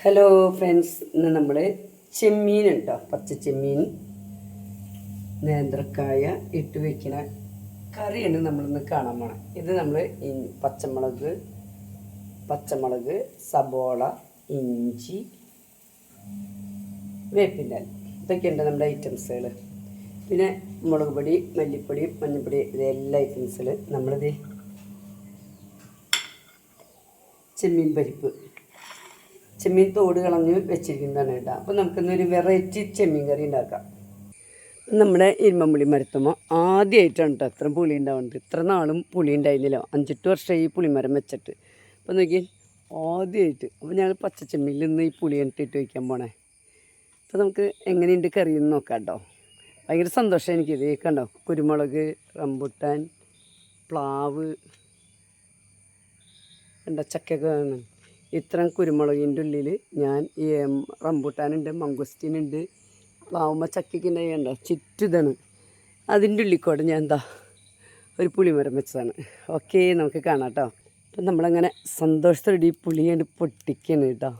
Hello friends, ഇന്ന് നമ്മൾ ചെമ്മീൻ ഉണ്ടോ, പച്ച ചെമ്മീൻ നേന്ത്രക്കായ ഇട്ട് വയ്ക്കുന്ന കറിയാണ് നമ്മളിന്ന് കാണാൻ പോണത്. ഇത് നമ്മൾ പച്ചമുളക്, സബോള, ഇഞ്ചി, വേപ്പിൻ്റെ ഇതൊക്കെയുണ്ട് നമ്മുടെ ഐറ്റംസുകൾ. പിന്നെ മുളക് പൊടി, മല്ലിപ്പൊടി, മഞ്ഞൾപ്പൊടി, ഇതെല്ലാ ഐറ്റംസുകൾ. നമ്മളിത് ചെമ്മീൻ തോട് കളഞ്ഞ് വെച്ചിരിക്കുന്നതാണ് കേട്ടോ. അപ്പോൾ നമുക്കിന്നൊരു വെറൈറ്റി ചെമ്മീൻ കറി ഉണ്ടാക്കാം. നമ്മുടെ ഇരുമ്പമ്പുളി മരത്തുമ്പോൾ ആദ്യമായിട്ടാണ് കേട്ടോ അത്ര പുളി ഉണ്ടാവുന്നത്. ഇത്ര നാളും പുളി ഉണ്ടായിരുന്നില്ല. 5-8 വർഷമായി ഈ പുളിമരം വെച്ചിട്ട്. അപ്പോൾ നോക്കി ആദ്യമായിട്ട്. അപ്പോൾ ഞങ്ങൾ പച്ചച്ചെമ്മീനിൽ നിന്ന് ഈ പുളി ഇട്ടിട്ട് വയ്ക്കാൻ പോണേ. അപ്പോൾ നമുക്ക് എങ്ങനെയുണ്ട് കറിയെന്ന് നോക്കാം കേട്ടോ. ഭയങ്കര സന്തോഷം എനിക്കിത്. കണ്ടോ, കുരുമുളക്, റംബുട്ടാൻ, പ്ലാവ്, എന്താ ചക്കയൊക്കെ വേണം. ഇത്രയും കുരുമുളകിൻ്റെ ഉള്ളിൽ ഞാൻ ഈ റംബൂട്ടാനുണ്ട്, മംഗോസ്റ്റീനുണ്ട്, പ്ലാവുമ്മ ചക്കയ്ക്ക് ഉണ്ടായിണ്ടോ ചുറ്റിതാണ്. അതിൻ്റെ ഉള്ളിക്കോടെ ഞാൻ ഒരു പുളിമരം വെച്ചതാണ്. ഓക്കെ, നമുക്ക് കാണാം കേട്ടോ. അപ്പം നമ്മളങ്ങനെ സന്തോഷത്തോടെ ഈ പുളിയാണ് പൊട്ടിക്കണം കേട്ടോ.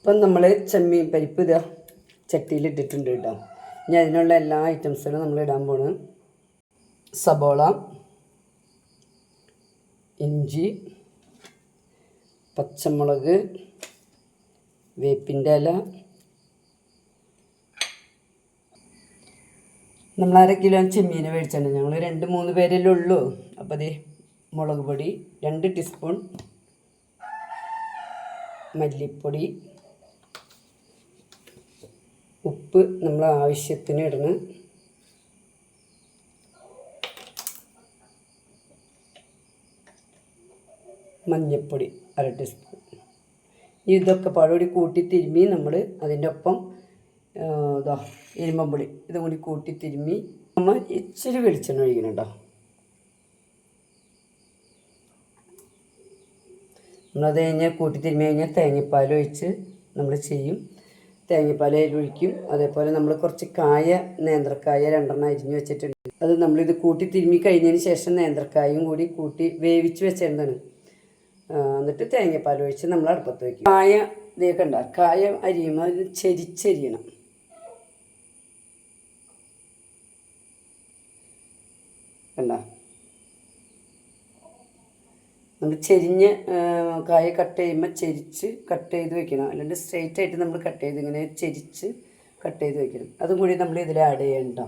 അപ്പം നമ്മൾ ചെമ്മീൻ പരിപ്പ് ചട്ടിയിലിട്ടിട്ടുണ്ട് കേട്ടോ. ഇനി അതിനുള്ള എല്ലാ ഐറ്റംസുകളും നമ്മൾ ഇടാൻ പോണ്. സബോള, ഇഞ്ചി, പച്ചമുളക്, വേപ്പിൻ്റെ ഇല. നമ്മൾ 1/2 കിലോ ചെമ്മീനെ മേടിച്ചിട്ടുണ്ട്. ഞങ്ങൾ 2-3 പേരല്ലേ ഉള്ളൂ. അപ്പോൾ അതേ മുളക് പൊടി 2 ടീസ്പൂൺ, മല്ലിപ്പൊടി, ഉപ്പ് നമ്മൾ ആവശ്യത്തിന് ഇടണം, മഞ്ഞൾപ്പൊടി 1/2 ടീസ്പൂൺ. ഇതൊക്കെ പാടുകൂടി കൂട്ടി തിരുമ്മി നമ്മൾ അതിൻ്റെ ഒപ്പം ഇരുമ്പമ്പുളി ഇതും കൂടി കൂട്ടി തിരുമ്മി നമ്മൾ ഇച്ചിരി വെളിച്ചെണ്ണ ഒഴിക്കണം കേട്ടോ. നമ്മളത് കഴിഞ്ഞാൽ കൂട്ടി തിരുമ്മി കഴിഞ്ഞാൽ തേങ്ങാപ്പാൽ ഒഴിച്ച് നമ്മൾ ചെയ്യും. തേങ്ങാപ്പാൽ ഒഴിക്കും. അതേപോലെ നമ്മൾ കുറച്ച് നേന്ത്രക്കായ 2 അരിഞ്ഞ് വെച്ചിട്ടുണ്ട്. അത് നമ്മളിത് കൂട്ടി തിരുമ്മി കഴിഞ്ഞതിന് ശേഷം നേന്ത്രക്കായും കൂടി കൂട്ടി വേവിച്ച് വെച്ചിരുന്നതാണ്. എന്നിട്ട് തേങ്ങാപ്പാൽ ഒഴിച്ച് നമ്മൾ അടുപ്പത്ത് വയ്ക്കും. കായ ഇതൊക്കെ ഉണ്ടാകും. കായ അരിയുമ്പോൾ അത് ചെരിച്ചരിയണം. കണ്ട, നമ്മൾ ചെരിഞ്ഞ് കായ കട്ട് ചെയ്യുമ്പോൾ കട്ട് ചെയ്ത് വെക്കണം. അല്ലാണ്ട് സ്ട്രെയിറ്റ് ആയിട്ട് നമ്മൾ കട്ട് ചെയ്ത് ഇങ്ങനെ ചെരിച്ച് കട്ട് ചെയ്ത് വെക്കണം. അതും കൂടി നമ്മൾ ഇതിൽ ആഡ് ചെയ്യണ്ട.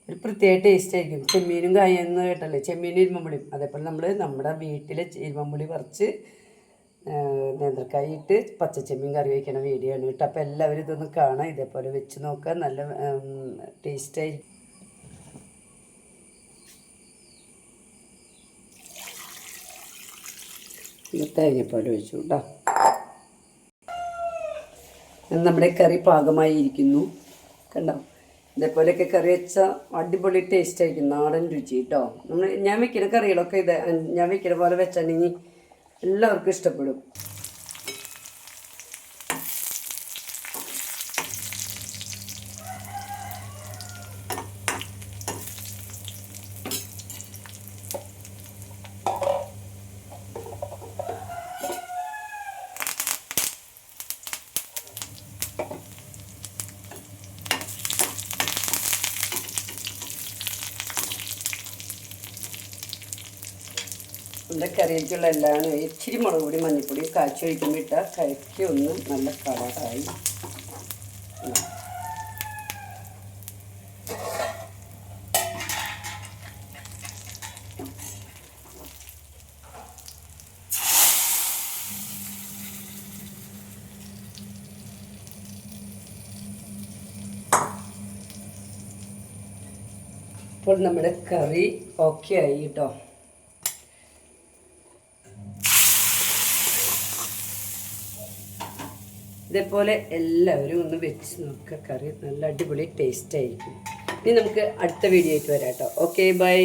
ഒരു പ്രത്യേക ടേസ്റ്റ് ആയിരിക്കും. ചെമ്മീനും കായെന്ന് കേട്ടല്ലേ, ചെമ്മീനും ഇരുമ്പമ്പുളിയും. അതേപോലെ നമ്മൾ നമ്മുടെ വീട്ടിലെ ഇരുമ്പമ്പുളി പറിച്ച് നേന്ത്രക്കായ ഇട്ട് പച്ചച്ചെമ്മീൻ കറി വയ്ക്കണ വീഡിയോ ആണ് കേട്ടോ. അപ്പോൾ എല്ലാവരും ഇതൊന്ന് കാണാം, ഇതേപോലെ വെച്ച് നോക്കുക. നല്ല ടേസ്റ്റായിരിക്കും. തേങ്ങാപ്പാൽ ഒഴിച്ചു കേട്ടോ. നമ്മുടെ കറി പാകമായിരിക്കുന്നു. കണ്ടോ, ഇതേപോലെയൊക്കെ കറി വെച്ചാൽ അടിപൊളി ടേസ്റ്റ് ആയിരിക്കും, നാടൻ രുചി കേട്ടോ. ഞാൻ വെക്കുന്ന കറികളൊക്കെ ഞാൻ വെക്കുന്ന പോലെ വെച്ചിട്ടുണ്ടെങ്കിൽ എല്ലാവർക്കും ഇഷ്ടപ്പെടും. നമ്മുടെ കറിയിലേക്കുള്ള എല്ലാം ഇച്ചിരി മുളക് പൊടി, മഞ്ഞൾപ്പൊടി കാച്ചി ഒഴിക്കുമ്പോൾ ഇട്ടാൽ കറിക്ക് ഒന്ന് നല്ല കളറായി. അപ്പോൾ നമ്മുടെ കറി ഓക്കെ ആയി കേട്ടോ. ഇതേപോലെ എല്ലാവരും ഒന്ന് വെച്ച് നോക്കുക. കറി നല്ല അടിപൊളി ടേസ്റ്റ് ആയിരിക്കും. ഇനി നമുക്ക് അടുത്ത വീഡിയോ ആയിട്ട് വരാം കേട്ടോ. Okay, by.